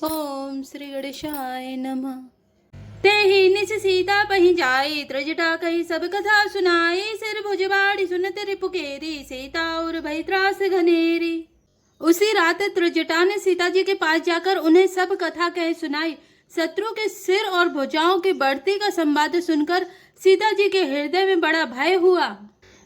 ओम श्री गणेशाय नमः। ते ही निस सीता पही जाए, त्रजटा कही सब कथा सुनाई। सिर भुजबाड़ी सुनत रिपुकेरी, सीता और भई त्रास घनेरी। उसी रात त्रजटा ने सीता जी के पास जाकर उन्हें सब कथा कह सुनाई। शत्रु के सिर और भुजाओं की बढ़ती का संवाद सुनकर सीता जी के हृदय में बड़ा भय हुआ।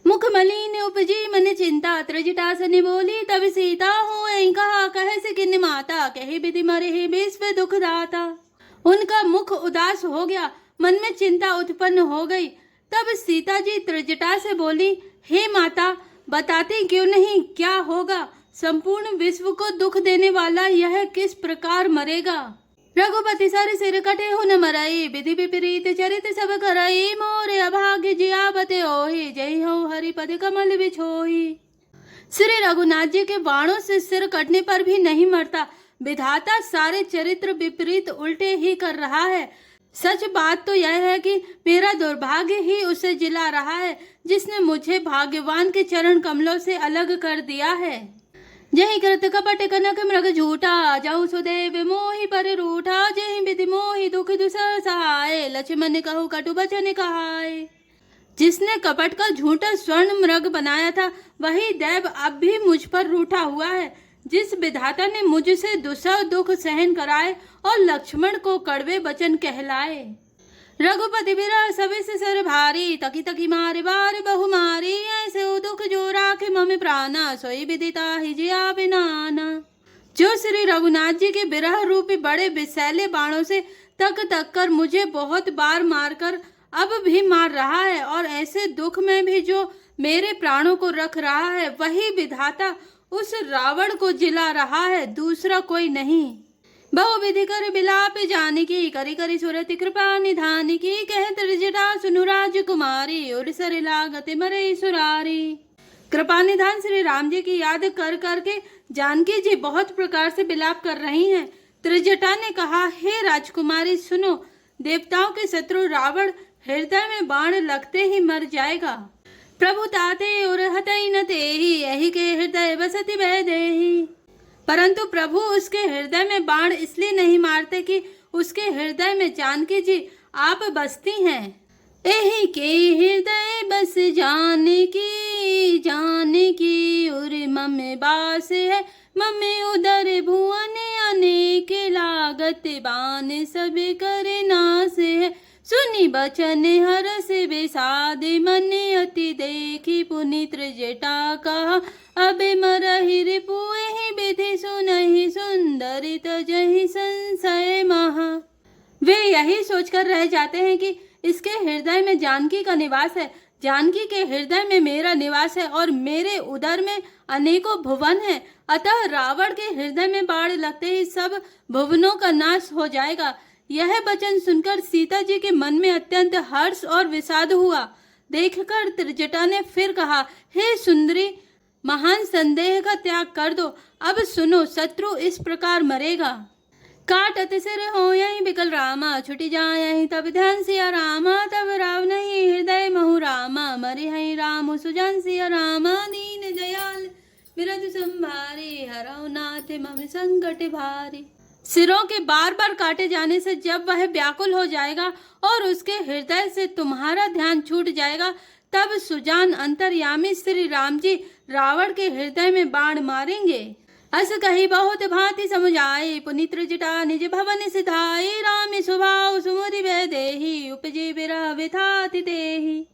मुख मलिन उपजी मन चिंता, त्रजटा सने बोली तब सीता हो ऐ कहा। कहे से किन्न माता, कहे विधि मरे हे विश्व दुख दाता। उनका मुख उदास हो गया, मन में चिंता उत्पन्न हो गई। तब सीता जी त्रजटा से बोली, हे माता, बताती क्यों नहीं, क्या होगा? संपूर्ण विश्व को दुख देने वाला यह किस प्रकार मरेगा? रघुपति सर सिर कटे हो न मरई, विधि विपरीत चरित सब करई। मोरे अभाग्य जियावते ओहि, जय हो हरिपद कमल बिछोही। श्री रघुनाथ जी के बाणों से सिर कटने पर भी नहीं मरता। विधाता सारे चरित्र विपरीत उल्टे ही कर रहा है। सच बात तो यह है कि मेरा दुर्भाग्य ही उसे जिला रहा है, जिसने मुझे भाग्यवान के चरण कमलों से अलग कर दिया है। जही कृत कपट कनक मृग झूठा, जाऊ सुदेव मोहि पर रूठा। जही विधि मोहि दुख दुसह सहाय, लक्ष्मण कहु कटु बचन कहाय। जिसने कपट का झूठा स्वर्ण मृग बनाया था, वही देव अब भी मुझ पर रूठा हुआ है। जिस विधाता ने मुझसे दुसह दुख सहन कराए और लक्ष्मण को कड़वे वचन कहलाए। रघुपति बिरह सविस सिर भारी, तकी तकी मारे बार बहु मारी। ऐसे दुख जो राखे मम प्राणा, सोई विदिता ही जिया बिनाना। जो श्री रघुनाथ जी के बिरह रूपी बड़े विषैले बाणों से तक तक कर मुझे बहुत बार मारकर अब भी मार रहा है, और ऐसे दुख में भी जो मेरे प्राणों को रख रहा है, वही विधाता उस रावण को जिला रहा है, दूसरा कोई नहीं। बहु विधि कर बिलाप जानकी, करी करी सुरति कृपा निधान की। कह त्रजटा सुनु राजकुमारी, और सर लागत मरे सुरारी। कृपा निधान श्री राम जी की याद कर करके जानकी जी बहुत प्रकार से बिलाप कर रही हैं। त्रजटा ने कहा, हे राजकुमारी सुनो, देवताओं के शत्रु रावण हृदय में बाण लगते ही मर जाएगा। प्रभु ताते और हतई न तेहि, यही के हृदय बसति वह देहि। परंतु प्रभु उसके हृदय में बाण इसलिए नहीं मारते कि उसके हृदय में जानकी जी आप बसती हैं। एही के हृदय बस जानकी और मम बास है। मम उदर भुवन अनेक, लागत बाण सब कर नास है। सुनी बचन हरस विषाद, मन अति देखी पुनि त्रजटा कहा। अब मरहि रिपु एहि विधि सुनहि, सुंदरी तजहि संशय महा। वे यही सोचकर रह जाते हैं कि इसके हृदय में जानकी का निवास है, जानकी के हृदय में मेरा निवास है, और मेरे उदर में अनेकों भुवन है। अतः रावण के हृदय में बाण लगते ही सब भुवनों का नाश हो जाएगा। यह वचन सुनकर सीता जी के मन में अत्यंत हर्ष और विषाद हुआ। देखकर त्रजटा ने फिर कहा, हे सुंदरी, महान संदेह का त्याग कर दो। अब सुनो, शत्रु इस प्रकार मरेगा। काटत सिर हो यही बिकल रामा, छुटी जाए तब ध्यान सिया रामा। तब राव नहीं हृदय महु रामा, मरे हई राम सुजान सिया रामा। दीन दयाल बिरद संभारे, हरौ नाथ मम संकट भारी। सिरों के बार बार काटे जाने से जब वह व्याकुल हो जाएगा और उसके हृदय से तुम्हारा ध्यान छूट जाएगा, तब सुजान अंतर्यामी श्री राम जी रावण के हृदय में बाण मारेंगे। अस कही बहुत भांति समुझाई, पुनि त्रजटा निज भवन सिधाई। राम स्वभाव सुमति वै देहि, उपजी बिरह विथाति देहि।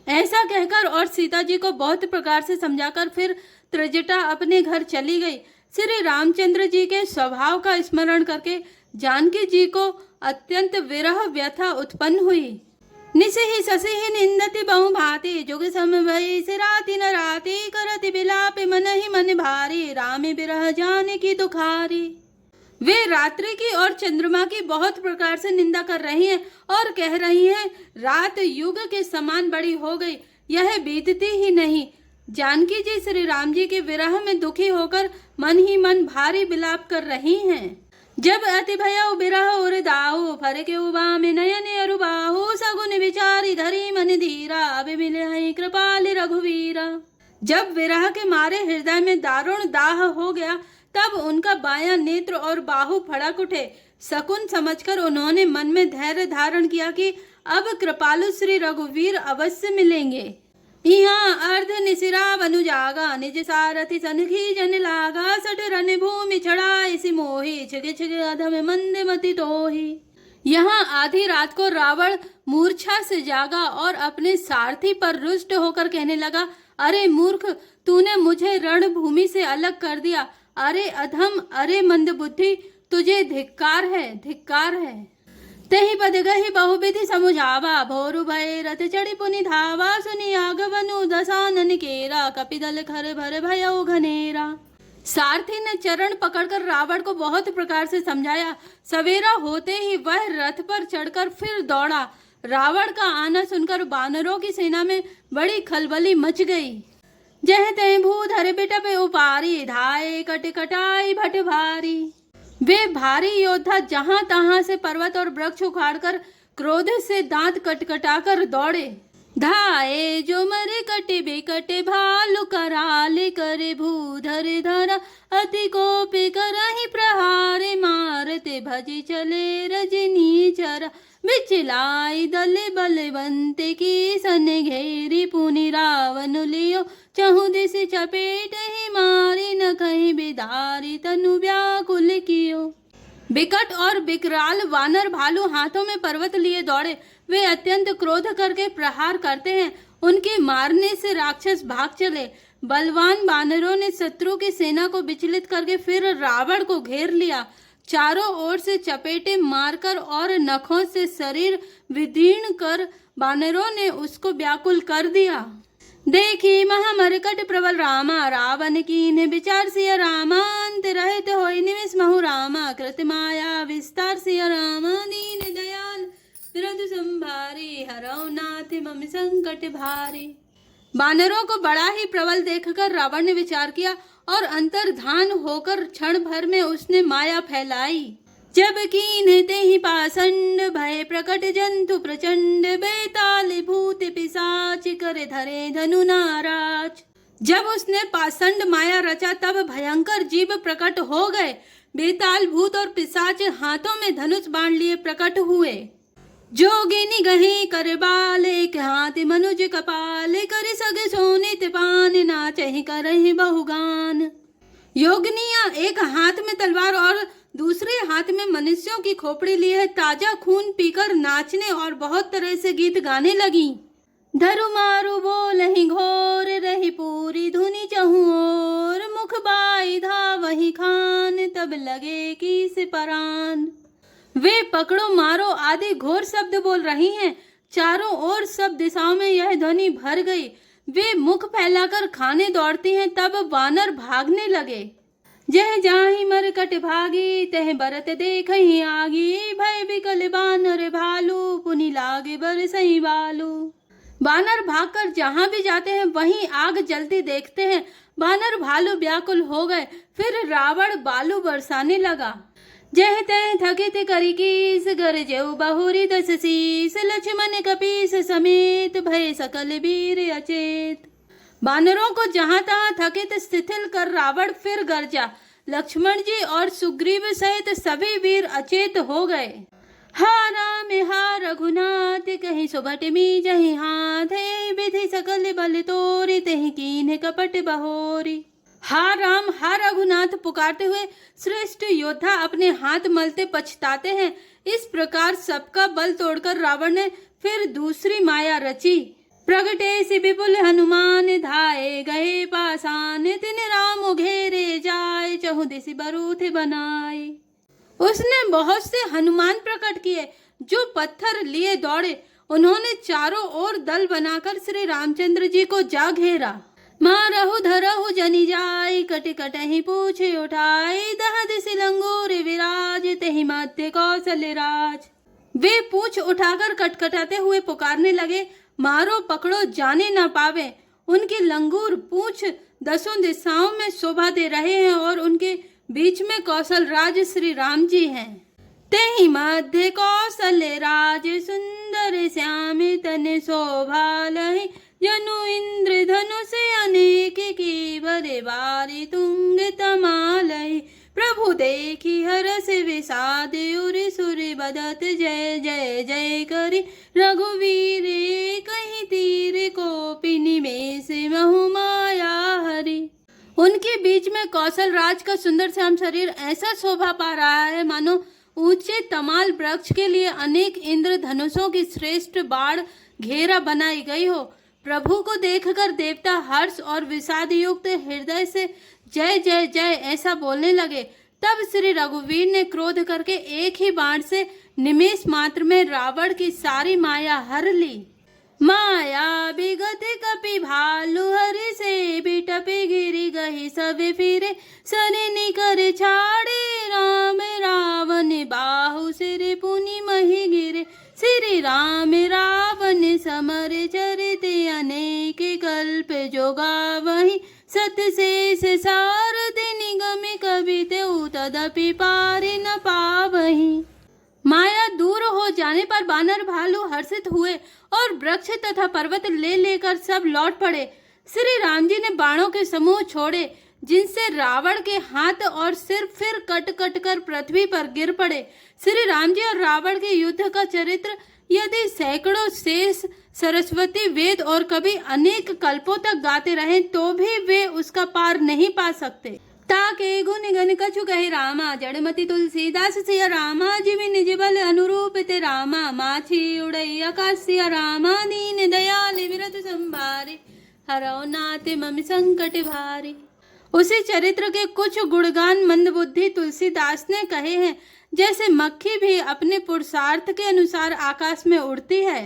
ऐसा कहकर और सीता जी को बहुत प्रकार से समझाकर फिर त्रजटा अपने घर चली गई। श्री रामचंद्र जी के स्वभाव का स्मरण करके जानकी जी को अत्यंत विरह व्यथा उत्पन्न हुई। निसहि ससिहि निंदति बहु भांति, जुग समभई सिराति न राति। करति बिलाप मन ही मन भारी, राम बिरह जानकी दुखारी। वे रात्रि की और चंद्रमा की बहुत प्रकार से निंदा कर रही हैं और कह रही हैं, रात युग के समान बड़ी हो गई, यह बीतती ही नहीं। जानकी जी श्री राम जी के विरह में दुखी होकर मन ही मन भारी विलाप कर रही हैं। जब अति भयउ बिरह उर दाहु, फरके उबा में नयन अरुबाहु। सगुन विचारी धरी मन धीरा, अब मिले हैं कृपाल रघुवीरा। जब विरह के मारे हृदय में दारुण दाह हो गया, तब उनका बायां नेत्र और बाहु फड़क उठे। शकुन समझकर उन्होंने मन में धैर्य धारण किया कि अब कृपालु श्री रघुवीर अवश्य मिलेंगे। यहाँ अर्ध निशिरा बनु जागा, निज सारथि सनखी जन लागा, सट रन भूमि छड़ा इसी मोही, छिगे छिगे अधम मंद मति तोही। यहाँ आधी रात को रावण मूर्छा से जागा और अपने सारथी पर रुष्ट होकर कहने लगा, अरे मूर्ख, तूने मुझे रणभूमि से अलग कर दिया। अरे अधम, अरे मंदबुद्धि, तुझे धिक्कार है, धिक्कार है। तेहि पद गहि बहुविधि समुझावा, भोरु भय रथ चढ़ी पुनि धावा, सुनि आगवनु दसानन केरा, कपिदल खर भर भयउ घनेरा। सारथी ने चरण पकड़कर रावण को बहुत प्रकार से समझाया। सवेरा होते ही वह रथ पर चढ़कर फिर दौड़ा। रावण का आना सुनकर बानरों की सेना में बड़ी खलबली मच गई। जह तह भूधर बिटप उपारी, धाये कट कटाई भट भारी। वे भारी योद्धा जहां तहां से पर्वत और वृक्ष उखाड़कर क्रोध से दांत कटकटाकर दौड़े। धाये जो मरे कटे बेकटे, भालू कराले करे भूधर धरा, अति कोपे करहि प्रहारे, मारते भजी चले रजनी चरा। बिचलाई दले बलवंते की सन घेरी, पुनि रावण लियो चहु दिशि चपेट ही, मारी न कहीं बिदारी तनु व्याकुल कियो। बिकट और बिकराल वानर भालू हाथों में पर्वत लिए दौड़े। वे अत्यंत क्रोध करके प्रहार करते हैं। उनके मारने से राक्षस भाग चले। बलवान बानरों ने शत्रु की सेना को विचलित करके फिर रावण को घेर लिया। चारों ओर से चपेटे मारकर और नखों से शरीर विदीर्ण कर बानरों ने उसको व्याकुल कर दिया। देखी महामरकट प्रबल रामा, रावण कीन्हे विचार सिया रामा, अंत रहित होई निमिष महु रामा, कृत माया विस्तार सिया रामा, दीन दयाल रघु संभारी, हरौ नाथ मम संकट भारी। बानरों को बड़ा ही प्रबल देखकर रावण ने विचार किया और अंतर्धान होकर क्षण भर में उसने माया फैलाई। जब कीन्हे तेहि पाषंड, भय प्रकट जंतु प्रचंड, बेताल भूत पिशाच करे धरे धनु नाराज। जब उसने पाषंड माया रचा तब भयंकर जीव प्रकट हो गए। बेताल भूत और पिशाच हाथों में धनुष बाण लिए प्रकट हुए। जोगिनी गही कर बाल, एक हाथ मनुज कपाल, कर सगे सोनित पान, नाचहि करहि बहुगान। योगिनियां एक हाथ में तलवार और दूसरे हाथ में मनुष्यों की खोपड़ी लिए ताजा खून पीकर नाचने और बहुत तरह से गीत गाने लगी। धरु मारु बोलहि घोर, रही पूरी धुनि चहु ओर, मुख बाई धावहि खान, तब लगे किस परान। वे पकड़ो मारो आदि घोर शब्द बोल रही हैं। चारों ओर सब दिशाओं में यह ध्वनि भर गई। वे मुख फैलाकर खाने दौड़ती हैं। तब वानर भागने लगे। जह जाहि मरकट भागी, तह बरत देखहि आगी, भय बिकल बानर भालू, पुनि लागे बरसहि बालू। बानर भागकर जहां भी जाते हैं वहीं आग जलती देखते हैं। बानर भालू व्याकुल हो गए। फिर रावण बालू बरसाने लगा। जह तह थकित करी कीस, गरजेउ बहुरी दस शीस, लक्ष्मण कपीस समेत, भय सकल वीर अचेत। बानरों को जहां तहां थकित शिथिल कर रावण फिर गरजा। लक्ष्मण जी और सुग्रीव सहित सभी वीर अचेत हो गए। हा राम हा रघुनाथ, कहीं सुभट मी जहि हाथ, विधि सकल बल तोरी, तेहि कीन्हे कपट बहोरी। हा राम हा रघुनाथ पुकारते हुए श्रेष्ठ योद्धा अपने हाथ मलते पछताते हैं। इस प्रकार सबका बल तोड़कर रावण ने फिर दूसरी माया रची। प्रगटे से विपुल हनुमान, धाये गए पासान, तिन राम घेरे जाए, चहु दिशि बरूथ बनाए। उसने बहुत से हनुमान प्रकट किए जो पत्थर लिए दौड़े। उन्होंने चारों ओर दल बनाकर श्री रामचंद्र जी को जा घेरा। मारहु धरहु जनि जाय, कटि कटहि पूछ उठाय, दह दिशि लंगूर विराज, तेहि मध्य कौशल्य राज। वे पूछ उठाकर कटकटाते हुए पुकारने लगे, मारो पकड़ो जाने न पावे। उनकी लंगूर पूछ दसों दिशाओं में शोभा दे रहे हैं और उनके बीच में कौशल राज श्री राम जी हैं। तेहि मध्य कौशल्य राज, सुंदर श्याम तन शोभा लहि, जनु इंद्र धनुष अनेक की बरे बारी तुंग तमालय। प्रभु देखी हरस विषाद उरि सुरि बदत जय जय जय करी। रघुवीर कहीं तीर कोपिनी में से महु माया हरि। उनके बीच में कौशल राज का सुंदर श्याम शरीर ऐसा शोभा पा रहा है मानो ऊंचे तमाल वृक्ष के लिए अनेक इंद्र धनुषों की श्रेष्ठ बाढ़ घेरा बनाई गई हो। प्रभु को देखकर देवता हर्ष और विषाद युक्त हृदय से जय जय जय ऐसा बोलने लगे। तब श्री रघुवीर ने क्रोध करके एक ही बाण से निमेष मात्र में रावण की सारी माया हर ली। माया विगत कपि भालु हरि से बिटपे गिरी गही सब फिरे। सने कर छाड़े राम रावण बाहु सिर पुनि मही गिरे। श्री राम रावण समर चरित अनेक कल्प जोगा वही। सत शेष सारद निगम कवि तदपि पार न पावही। माया दूर हो जाने पर बानर भालू हर्षित हुए और वृक्ष तथा पर्वत ले लेकर सब लौट पड़े। श्री राम जी ने बाणों के समूह छोड़े जिनसे रावण के हाथ और सिर फिर कट कट कर पृथ्वी पर गिर पड़े। श्री राम जी और रावण के युद्ध का चरित्र यदि सैकड़ों शेष सरस्वती वेद और कभी अनेक कल्पों तक गाते रहे तो भी वे उसका पार नहीं पा सकते। ताके गुण गण कछु कहे रामा जड़मति तुलसीदास सिया रामा। जिमि निज बल अनुरूप ते रामा। माछी उड़ई आकाश सिया रामा। दीन दयाल विरत संभारे हरौ नाथ मम संकट भारे। उसी चरित्र के कुछ गुणगान मंदबुद्धि तुलसीदास ने कहे हैं। जैसे मक्खी भी अपने पुरुषार्थ के अनुसार आकाश में उड़ती है।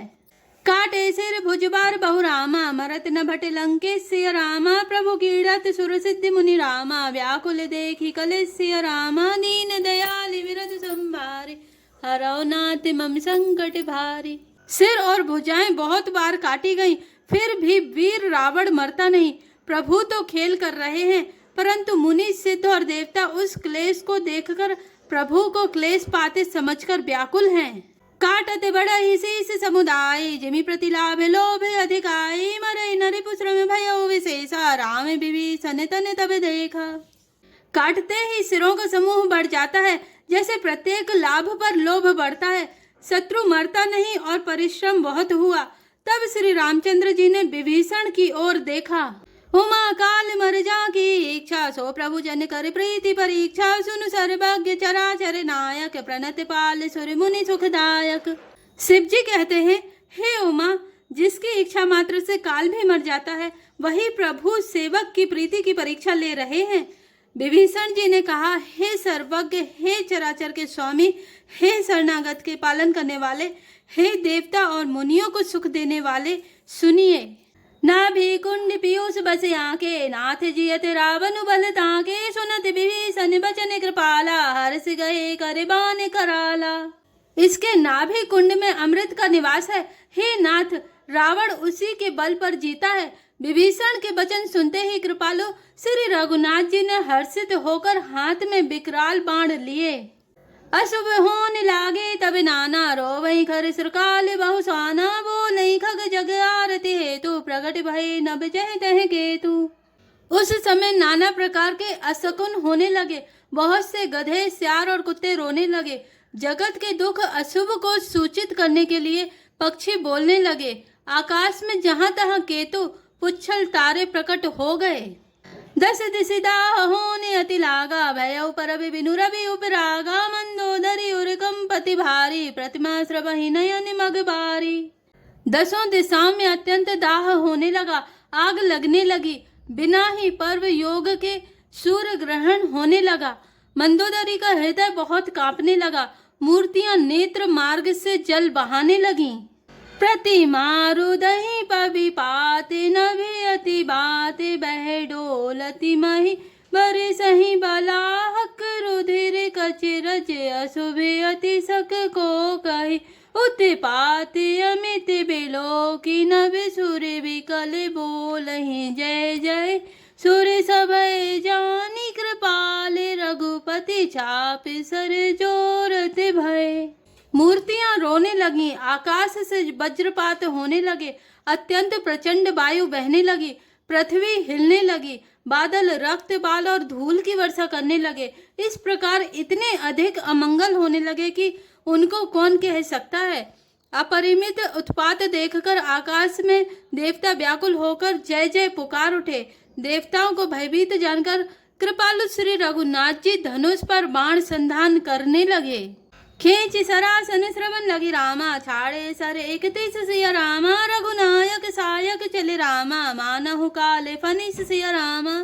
काटे सिर भुजबार बहु रामा। मरत न भट लंकेश सिया रामा। प्रभु कीड़त सुर सिद्धि मुनि रामा। व्याकुल देखी कलेश सिया रामा। दीन दयाल विरत संभारे हरौ नाथ मम संकट भारी। सिर और भुजाएं बहुत बार काटी गईं, फिर भी वीर रावण मरता नहीं। प्रभु तो खेल कर रहे हैं, परंतु मुनि सिद्ध और देवता उस क्लेश को देखकर प्रभु को क्लेश पाते समझकर व्याकुल हैं। काटते बड़ा ही शीस समुदाय। जिमि प्रतिलाभ लोभ अधिकाई। मरे नरि पुश्रम भयो विशेषा। राम विभीषण तन तब देखा। काटते ही सिरों का समूह बढ़ जाता है, जैसे प्रत्येक लाभ पर लोभ बढ़ता है। शत्रु मरता नहीं और परिश्रम बहुत हुआ। तब श्री रामचंद्र जी ने विभीषण की ओर देखा। उमा काल मर जा की इच्छा। सो प्रभु जन कर प्रीति परीक्षा। सुन सर्वज्ञ चराचर नायक। प्रणत पाल सुर मुनि सुखदायक। शिव जी कहते हैं, हे उमा, जिसकी इच्छा मात्र से काल भी मर जाता है वही प्रभु सेवक की प्रीति की परीक्षा ले रहे हैं। विभीषण जी ने कहा, हे सर्वज्ञ, हे चराचर के स्वामी, हे शरणागत के पालन करने वाले, हे देवता और मुनियों को सुख देने वाले, सुनिए। नाभि कुंड पीयूष बस आके। नाथ जियत रावण बल ताके। सुनत विभीषण बचन कृपाला। हर्ष गए कर बान कराला। इसके नाभि कुंड में अमृत का निवास है। हे नाथ, रावण उसी के बल पर जीता है। विभीषण के वचन सुनते ही कृपालु श्री रघुनाथ जी ने हर्षित होकर हाथ में विकराल बाण लिए। अशुभ होने लागे तब नाना। रोवई खर सुरकाल बहु स्वाना। बोलई खग जग आरती हेतु। प्रगट भय नभ जह तह केतु। उस समय नाना प्रकार के असकुन होने लगे। बहुत से गधे, सियार और कुत्ते रोने लगे। जगत के दुख अशुभ को सूचित करने के लिए पक्षी बोलने लगे। आकाश में जहां तहां केतु, पुच्छल तारे प्रकट हो गए। दस दिशि दाह होने अति लागा। भयउ परब बिनु रवि उपरागा। मंदोदरी उर कंपति भारी। प्रतिमा श्रवहि नयन मग बारी। दसों दिशाओं में अत्यंत दाह होने लगा। आग लगने लगी। बिना ही पर्व योग के सूर्य ग्रहण होने लगा। मंदोदरी का हृदय बहुत कांपने लगा। मूर्तियां नेत्र मार्ग से जल बहाने लगीं। प्रतिमा रुदहि पवि पाते। नभि अति बाते बह डोलति मही। बरे सही बलाहक रुधिर कचिरज। अशुभे अति सक को कही। उत्पाते अमित बिलोकी। नभि सुर विकल बोलहि जय जय। सुर सभय जानी कृपाल। रघुपति चाप सर जोरत भय। मूर्तियां रोने लगी, आकाश से वज्रपात होने लगे, अत्यंत प्रचंड वायु बहने लगी, पृथ्वी हिलने लगी, बादल रक्त बाल और धूल की वर्षा करने लगे। इस प्रकार इतने अधिक अमंगल होने लगे कि उनको कौन कह सकता है। अपरिमित उत्पात देखकर आकाश में देवता व्याकुल होकर जय जय पुकार उठे। देवताओं को भयभीत जानकर कृपालु श्री रघुनाथ जी धनुष पर बाण संधान करने लगे। खींच सरासन श्रवण लगी रामा, छाड़े सर 31 सिया रामा, रघुनायक सायक चले रामा, मानहु काले फनिस सिया रामा,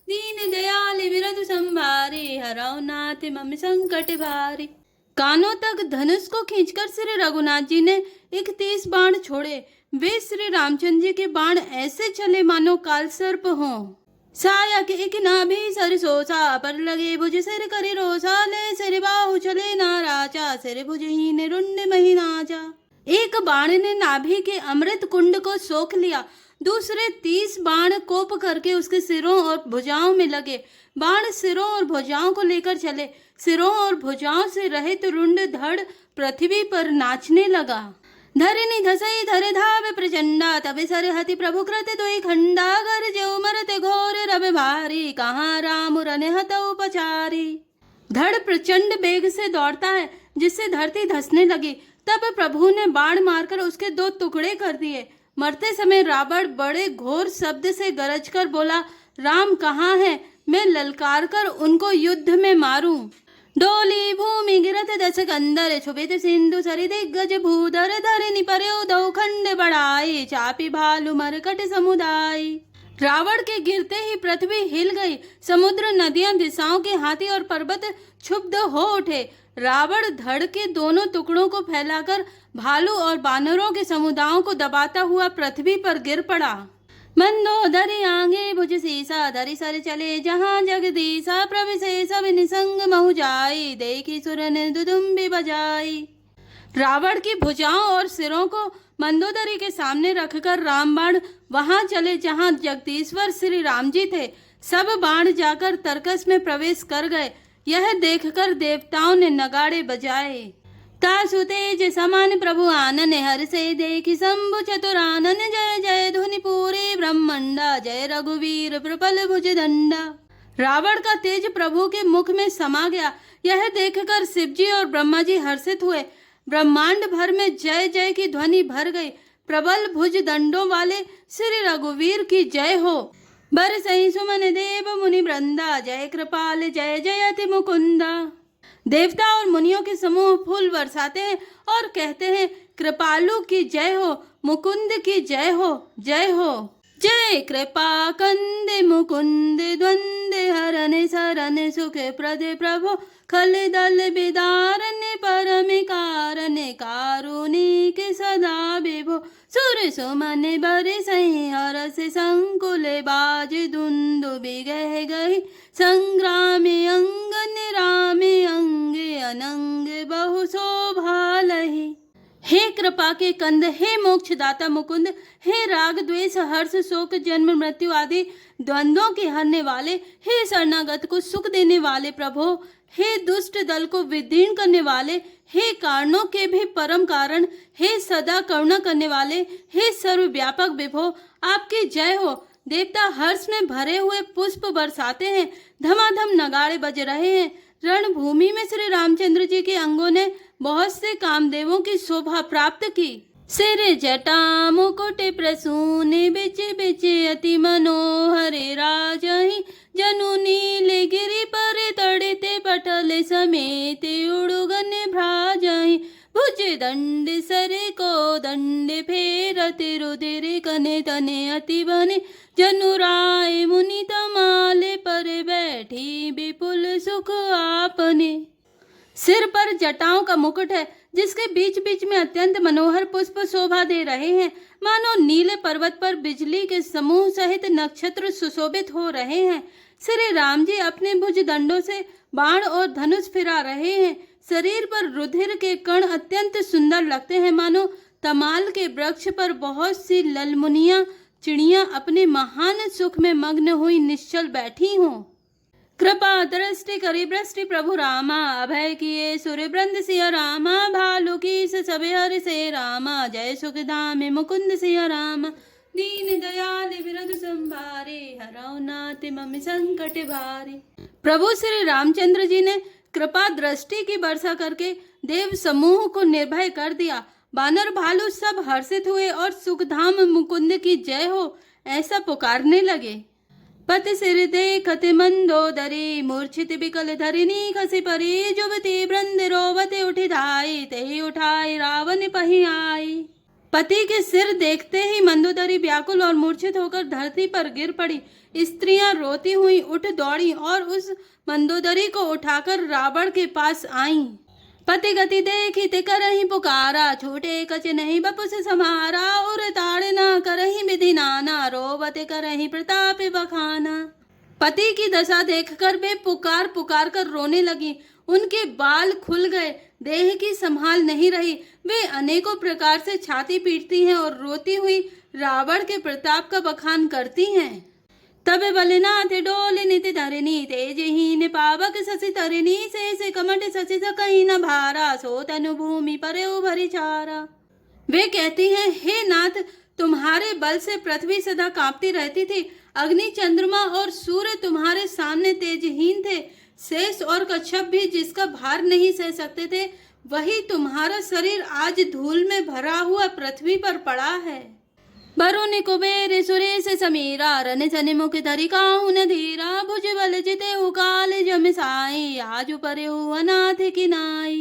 दीन दयाल विरधु संभारे, हरौ नाथ मम संकट भारी। कानों तक धनुष को खींचकर श्री रघुनाथ जी ने 31 बाण छोड़े। वे श्री रामचंद्र जी के बाण ऐसे चले मानो काल सर्प हों। सायक एक नाभि सर सोसा, पर लगे भुज सिर करे रोसा, ले सिर बाहु चले नाराजा, सिर भुजहीन रुंड महीनाजा। एक बाण ने नाभि के अमृत कुंड को सोख लिया, दूसरे 30 बाण कोप करके उसके सिरों और भुजाओं में लगे। बाण सिरों और भुजाओं को लेकर चले। सिरों और भुजाओं से रहित रुंड धड़ पृथ्वी पर नाचने लगा। धरनी धसई धरे धावे प्रचंडा, तबे सर हति प्रभु कृत दोई खंडा, घर जो मरते घोर रब भारी, कहाँ राम रने हतौ पचारी। धड़ प्रचंड बेग से दौड़ता है जिससे धरती धसने लगी। तब प्रभु ने बाण मारकर उसके 2 टुकड़े कर दिए। मरते समय रावण बड़े घोर शब्द से गरज कर बोला, राम कहाँ है, मैं ललकार कर उनको युद्ध में मारूं। डोली भूमि गिरत दस कंदर, छुबित सिंधु सरि दिग्गज भूधर, धरनी पर्यो दो खंड बढ़ाई, चापी भालू मरकट समुदाय। रावण के गिरते ही पृथ्वी हिल गई। समुद्र, नदियां, दिशाओं के हाथी और पर्वत क्षुब्ध हो उठे। रावण धड़ के दोनों टुकड़ों को फैलाकर भालू और बानरों के समुदायों को दबाता हुआ पृथ्वी पर गिर पड़ा। मंदोदरी आगे भुज सीसा, धरि सर चले जहाँ जगदीसा, प्रविशे सब निसंग महु जाई, देखी सुर ने दुदुम्बी बजाई। रावण की भुजाओं और सिरों को मंदोदरी के सामने रखकर रामबाण वहां चले जहां जगदीश्वर श्री राम जी थे। सब बाण जाकर तर्कस में प्रवेश कर गए। यह देखकर देवताओं ने नगाड़े बजाए। तासु तेज समान प्रभु आनन, हर से देखी शंभु चतुरानन, जय जय धुनि पूरे ब्रह्मंडा, जय रघुवीर प्रबल भुज दंडा। रावण का तेज प्रभु के मुख में समा गया। यह देखकर शिवजी और ब्रह्मा जी हर्षित हुए। ब्रह्मांड भर में जय जय की ध्वनि भर गई। प्रबल भुज दंडों वाले श्री रघुवीर की जय हो। बरसई सुमन देव मुनि वृंदा, जय कृपाल जय जयति मुकुंदा। देवता और मुनियों के समूह फूल बरसाते हैं और कहते हैं, कृपालु की जय हो, मुकुंद की जय हो, जय हो। जय कृपा कंदे मुकुंद द्वंद, हरने सरने सुख प्रद प्रभु, खल दल बिदारने परम कारने, कारुणिक सदा विभो। सुर सुमन बरसहि हरस संकुल, बाज दुंदुभि गह गहि, संग्राम अंगन राम अंग, अनंग बहु शोभा लहि। हे कृपा के कंद, हे मोक्षदाता मुकुंद, हे राग द्वेष हर्ष शोक जन्म मृत्यु आदि द्वंद्वों के हरने वाले, हे शरणागत को सुख देने वाले प्रभो, हे दुष्ट दल को विदीर्ण करने वाले, हे कारणों के भी परम कारण, हे सदा करुणा करने वाले, हे सर्वव्यापक विभो, आपकी जय हो। देवता हर्ष में भरे हुए पुष्प बरसाते हैं। धमाधम नगाड़े बज रहे हैं। रणभूमि में श्री रामचंद्र जी के अंगों ने बहुत से कामदेवों की शोभा प्राप्त की। सिर जटा मुकुट प्रसून, बिच बिच अति मनोहर राजहि, जनु नील गिरि पर तड़िते पटल समेत, उड़ुगन भ्राजहि। भुज दंड सर को दंड फेरत, रुधिर कने तने अति बने, जनु राय मुनि तमाले पर बैठी, विपुल सुख आपने। सिर पर जटाओं का मुकुट है जिसके बीच बीच में अत्यंत मनोहर पुष्प शोभा दे रहे हैं। मानो नीले पर्वत पर बिजली के समूह सहित नक्षत्र सुशोभित हो रहे हैं। श्री राम जी अपने भुज दंडों से बाण और धनुष फिरा रहे हैं। शरीर पर रुधिर के कण अत्यंत सुंदर लगते हैं, मानो तमाल के वृक्ष पर बहुत सी ललमुनियां चिड़ियां अपने महान सुख में मग्न हुई निश्चल बैठी हों। कृपा दृष्टि करी वृष्टि प्रभु रामा, अभय किए सूर्य वृंद सिया रामा, भालू की सब हरि से रामा, जय सुख धाम मुकुंद सिया रामा, दीन दयाल विरद संभारे, हरौ नाथ मम संकट भारे। प्रभु श्री रामचंद्र जी ने कृपा दृष्टि की वर्षा करके देव समूह को निर्भय कर दिया। बानर भालू सब हर्षित हुए और सुखधाम मुकुंद की जय हो ऐसा पुकारने लगे। पति सिर देखत मंदोदरी, मूर्छित बिकल धरिणी खसी परी, जुबती वृंद रोवत उठी धाई, तेहि उठाई रावण पही आई। पति के सिर देखते ही मंदोदरी व्याकुल और मूर्छित होकर धरती पर गिर पड़ी। स्त्रियां रोती हुई उठ दौड़ी और उस मंदोदरी को उठाकर रावण के पास आईं। पति गति देखी ते करही पुकारा, छूटे कच नहीं बपुस समारा, उर ताड़ न करही विधि नाना, रोवत करही प्रताप बखाना। पति की दशा देखकर वे पुकार पुकार कर रोने लगी। उनके बाल खुल गए, देह की संभाल नहीं रही। वे अनेकों प्रकार से छाती पीटती हैं और रोती हुई रावण के प्रताप का बखान करती हैं। तब बलनाथ डोल नित धरिणी, तेजहीन पावक शशि तरिणी, से कमट शशि कहीं न भारा, सो तनु भूमि पर भरी चारा। वे कहती हैं, हे नाथ, तुम्हारे बल से पृथ्वी सदा कांपती रहती थी। अग्नि, चंद्रमा और सूर्य तुम्हारे सामने तेजहीन थे। शेष और कच्छप भी जिसका भार नहीं सह सकते थे, वही तुम्हारा शरीर आज धूल में भरा हुआ पृथ्वी पर पड़ा है। वरुण कुबेर सुरेश समीरा, रन सन मुख धरि काहू न धीरा, भुज बल जिते काल जम साई, आज परे अनाथ की नाई।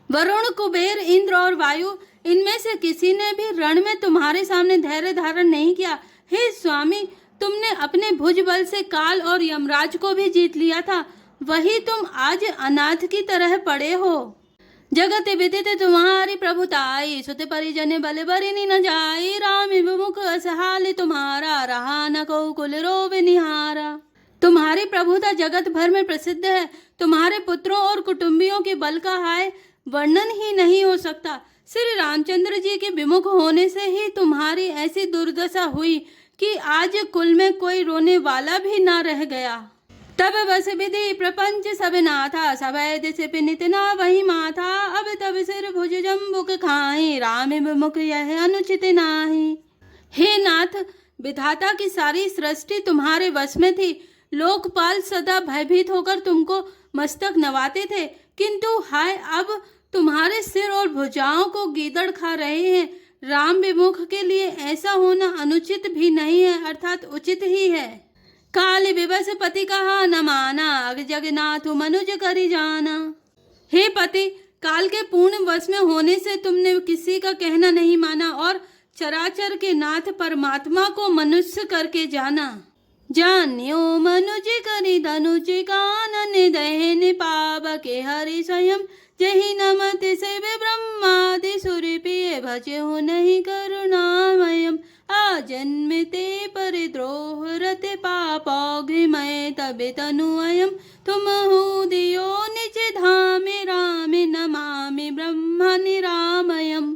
वरुण, कुबेर, इंद्र और वायु, इनमें से किसी ने भी रण में तुम्हारे सामने धैर्य धारण नहीं किया। हे स्वामी, तुमने अपने भुज बल से काल और यमराज को भी जीत लिया था, वही तुम आज अनाथ की तरह पड़े हो। जगत विदित तुम्हारी प्रभुताई, सुत परिजन बल बरिनी न जाई, राम विमुख असहाल तुम्हारा, रहा न को कुल रोव निहारा। तुम्हारी प्रभुता जगत भर में प्रसिद्ध है। तुम्हारे पुत्रों और कुटुंबियों के बल का हाय वर्णन ही नहीं हो सकता। श्री रामचंद्र जी के विमुख होने से ही तुम्हारी ऐसी दुर्दशा हुई कि आज कुल में कोई रोने वाला भी न रह गया। तब बस विधि प्रपंच सब नाथा, सब दिश पिनित ना वही माथा, अब तब सिर भुज जम्बुक खाई, राम विमुख यह अनुचित नाही। हे नाथ, विधाता की सारी सृष्टि तुम्हारे वश में थी। लोकपाल सदा भयभीत होकर तुमको मस्तक नवाते थे, किंतु हाय अब तुम्हारे सिर और भुजाओं को गीदड़ खा रहे हैं। राम विमुख के लिए ऐसा होना अनुचित भी नहीं है, अर्थात उचित ही है। काल विवश पति कहा न माना, अग जगन्नाथ मनुज करी जाना। हे पति, काल के पूर्ण वश में होने से तुमने किसी का कहना नहीं माना और चराचर के नाथ परमात्मा को मनुष्य करके जाना। जान्यो मनुज करी धनुज कानन, दहन पावके हरि स्वयं, जहि नमत से ब्रह्मादि सुर पिय, भजे हो नहीं करुणामयम। आजन्मते परिद्रोह रते पापौघ्रिमय, तबे तनुअयम तुम हो दियो निज धामे, रामे नमामि ब्रह्म निरामयम।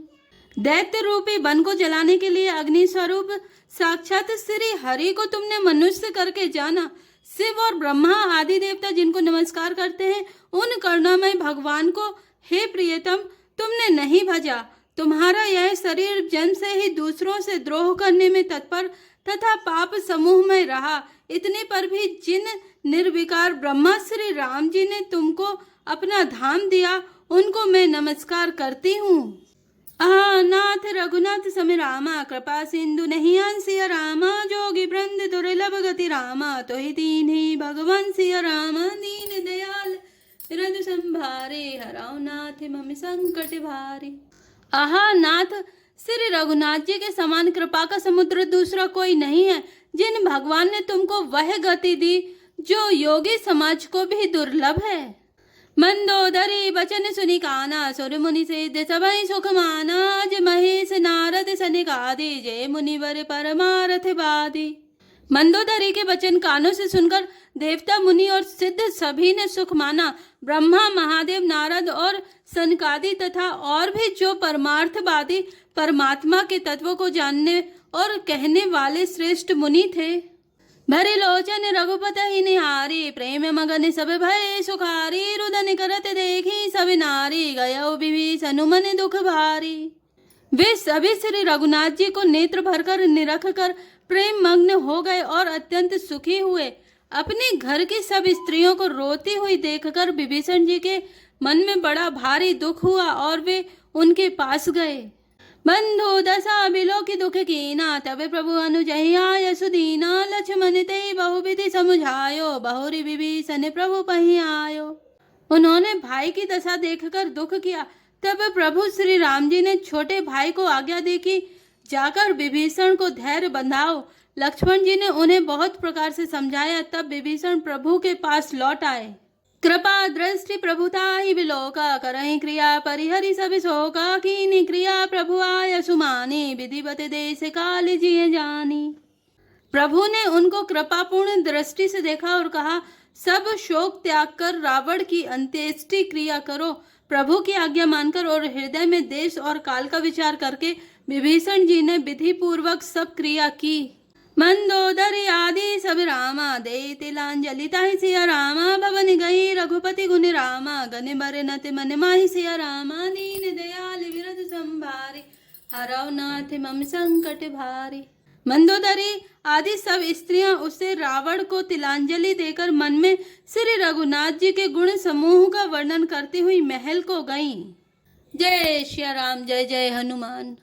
दैत्य रूपी वन को जलाने के लिए अग्नि स्वरूप साक्षात श्री हरि को तुमने मनुष्य करके जाना। शिव और ब्रह्मा आदि देवता जिनको नमस्कार करते हैं, उन करुणामय भगवान को हे प्रियतम तुमने नहीं भजा। तुम्हारा यह शरीर जन्म से ही दूसरों से द्रोह करने में तत्पर तथा पाप समूह में रहा। इतने पर भी जिन निर्विकार ब्रह्मा श्री राम जी ने तुमको अपना धाम दिया, उनको मैं नमस्कार करती हूँ। नाथ रघुनाथ सम रामा, कृपा सिंधु नहीं अंसिया रामा, जोगी वृंद दुर्लभ गति रामा, तो ही दीन ही भगवान सिया रामा, दीन दयाल विरद संभारे, हराओ नाथ मम संकट भारे। नाथ, श्री रघुनाथ जी के समान कृपा का समुद्र दूसरा कोई नहीं है। जिन भगवान ने तुमको वह गति दी जो योगी समाज को भी दुर्लभ है। मंदोदरी बचन सुनि काना, सुर मुनि से सबई सुख माना, अज महेश नारद सनिकादि, जय मुनिवर परमारथ बादी। मंदोदरी के वचन कानों से सुनकर देवता मुनि और सिद्ध सभी ने सुख माना। ब्रह्मा, महादेव, नारद और सनकादि तथा और भी जो परमार्थवादी परमात्मा के तत्व को जानने और कहने वाले श्रेष्ठ मुनि थे, भरी लोचन रघुपत ही निहारी, प्रेम मगन सब भय सुखारी, रुदन करत देखी सब नारी, गयो विभीषण मन दुख भारी। वे सभी श्री रघुनाथ जी को नेत्र भरकर निरख कर प्रेम मग्न हो गए और अत्यंत सुखी हुए। अपने घर की सब स्त्रियों को रोती हुई देखकर विभीषण जी के मन में बड़ा भारी दुख हुआ और वे उनके पास गए। बंधु दशा बिलो की दुख कीना, तब प्रभु अनुजहि आय सुदीना, लक्ष्मण ते बहुविधि समुझायो, बहुरी विभीषण प्रभु पहि आयो। उन्होंने भाई की दशा देखकर दुख किया। तब प्रभु श्री राम जी ने छोटे भाई को आज्ञा दी कि जाकर विभीषण को धैर्य बंधाओ। लक्ष्मण जी ने उन्हें बहुत प्रकार से समझाया। तब विभीषण प्रभु के पास लौट आए। कृपा दृष्टि प्रभुता ही विलोका, करहि क्रिया परिहरि सब शोका, कीनी क्रिया प्रभु आय सुमानी, विधिवत देश काल जिय जानी। प्रभु ने उनको कृपापूर्ण दृष्टि से देखा और कहा, सब शोक त्याग कर रावण की अंत्येष्टि क्रिया करो। प्रभु की आज्ञा मानकर और हृदय में देश और काल का विचार करके विभीषण जी ने विधि पूर्वक सब क्रिया की। मंदोदरी आदि सब रामा, दे तिलांजलि ताहि सिया रामा, भवन गई रघुपति गुण रामा, गने बर नत मन माहि सिया रामा, दीन दयाल विरध संभारी, हरौ नाथ मम संकट भारी। मंदोदरी आदि सब स्त्रियां उससे रावण को तिलांजलि देकर मन में श्री रघुनाथ जी के गुण समूह का वर्णन करती हुई महल को गईं। जय श्री राम, जय जय हनुमान।